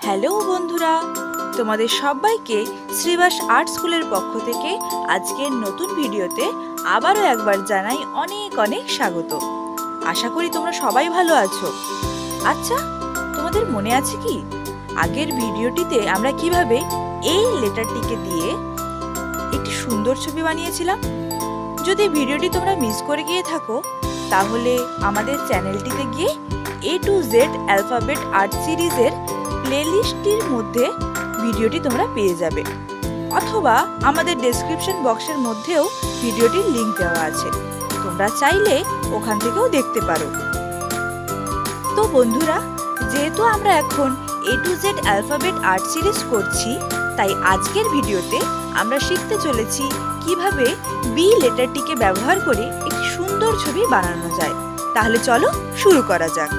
Hello বন্ধুরা, তোমাদের সবাইকে শ্রীবাস আর্ট স্কুলের পক্ষ থেকে আজকের নতুন ভিডিওতে আবারও একবার জানাই অনেক অনেক স্বাগত। আশা করি তোমরা সবাই ভালো আছো। আচ্ছা, তোমাদের মনে আছে কি আগের ভিডিওটিতে আমরা কিভাবে এই লেটারটিকে দিয়ে একটি সুন্দর ছবি বানিয়েছিলাম? যদি ভিডিওটি তোমরা মিস করে গিয়ে থাকো তাহলে আমাদের চ্যানেলটিতে গিয়ে A to Z alphabet art সিরিজের প্লেলিস্টটির মধ্যে ভিডিওটি তোমরা পেয়ে যাবে, অথবা আমাদের ডেসক্রিপশন বক্সের মধ্যেও ভিডিওটির লিংক দেওয়া আছে, তোমরা চাইলে ওখান থেকেও দেখতে পারো। তো বন্ধুরা, যেহেতু আমরা এখন A to Z alphabet art series করছি, তাই আজকের ভিডিওতে আমরা শিখতে চলেছি কিভাবে বি লেটারটিকে ব্যবহার করে একটি সুন্দর ছবি বানানো যায়। তাহলে চলো শুরু করা যাক।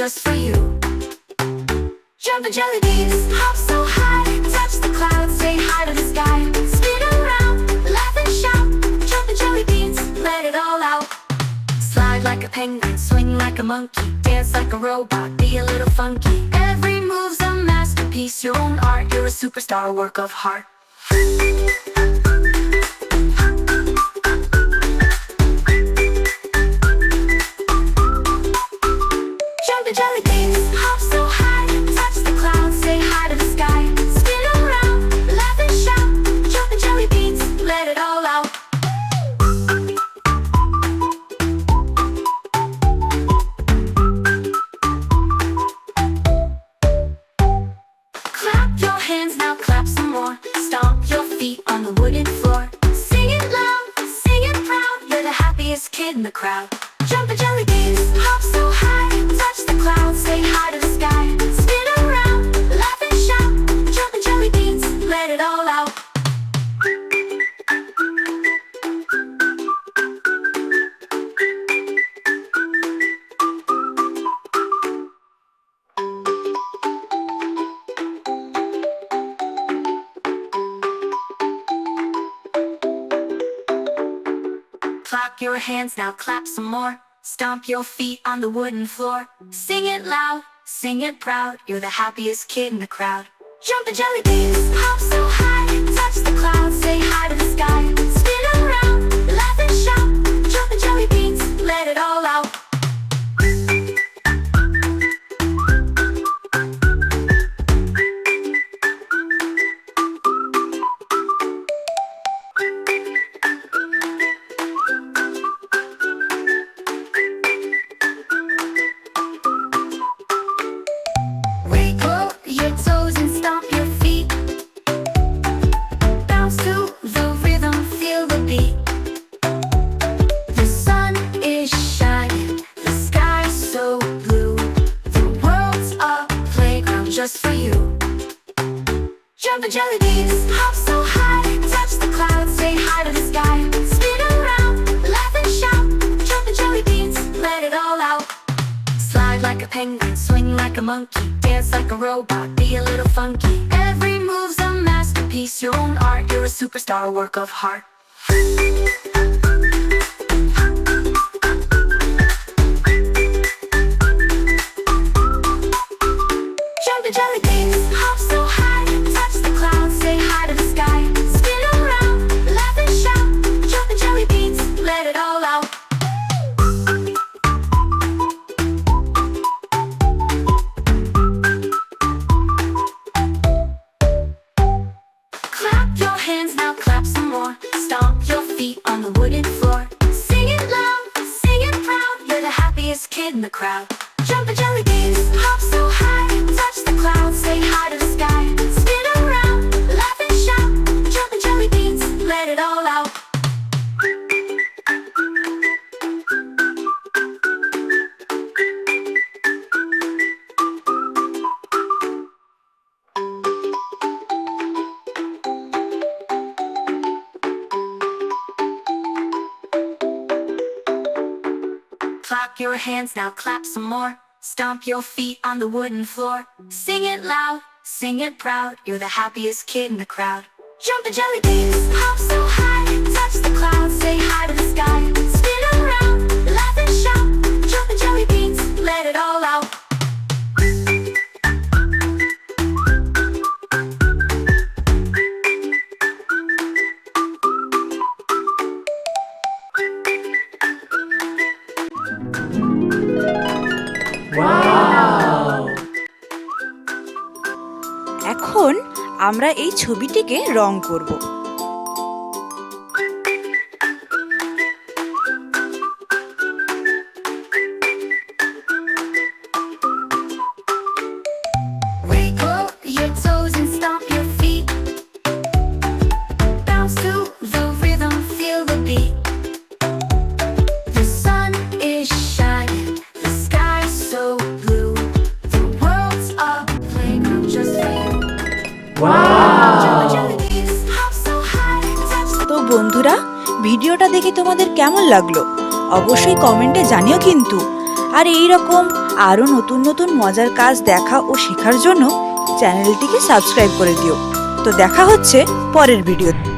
Just for you. Jump the jelly beans, hop so high, touch the clouds, say hi to the sky. Spin around, laugh and shout. Jump the jelly beans, let it all out. Slide like a penguin, swing like a monkey, dance like a robot, be a little funky. Every move's a masterpiece, your own art. You're a superstar, a work of heart. The jelly beans, hop so high, touch the clouds, say hi to the sky. Spin around, laugh and shout. Jump the jelly beans, let it all out. Clap your hands, now clap some more. Stomp your feet on the wooden floor. Sing it loud, sing it proud. You're the happiest kid in the crowd. Jump the jelly beans, hop so high, touch the clouds, say hi to the sky. Spin around, laugh and shout. Jump the jelly beans, let it all out. Clap your hands, now clap some more. Stomp your feet on the wooden floor. Sing it loud, sing it proud. You're the happiest kid in the crowd. Jump the jelly beans, hop so high, touch the clouds, say hi to the sky. Spin around, laugh and shout. Jump the jelly beans, let it all out. Just for you. Jump the jelly beans, hop so high, touch the clouds, say hi to the sky. Spin around, laugh and shout. Jump the jelly beans, let it all out. Slide like a penguin, swing like a monkey, dance like a robot, be a little funky. Every move's a masterpiece, your own art. You're a superstar, a work of heart. The jelly beans, hop so high, touch the clouds, say hi to the sky. Spin around, laugh and shout. Jump the jelly beans, let it all out. Clap your hands, now clap some more. Stomp your feet on the wooden floor. Sing it loud, sing it proud. You're the happiest kid in the crowd. Jump the jelly beans, hop so high, touch the clouds, say hi to the sky. Spin around, laugh and shout. Jump the jelly beans, let it all out. clap your hands, now clap some more. Stomp your feet on the wooden floor. Sing it loud, sing it proud. You're the happiest kid in the crowd. Jumping jelly beans, hop so high, touch the clouds, say hi to the sky. Spin around, laugh and shout. Jumping jelly beans, let it all out. এখন আমরা এই ছবিটিকে রং করব। Wiggle your toes and stomp your feet. Bounce to the rhythm, feel the beat. The sun is shining, the sky's so blue. The world's a playground just for you. Jumping jelly beans, hop so high, touch the তো বন্ধুরা, ভিডিওটা দেখে তোমাদের কেমন লাগলো অবশ্যই কমেন্টে জানিও কিন্তু। আর এই রকম আরও নতুন নতুন মজার কাজ দেখা ও শেখার জন্য চ্যানেলটিকে সাবস্ক্রাইব করে দিও। তো দেখা হচ্ছে পরের ভিডিওতে।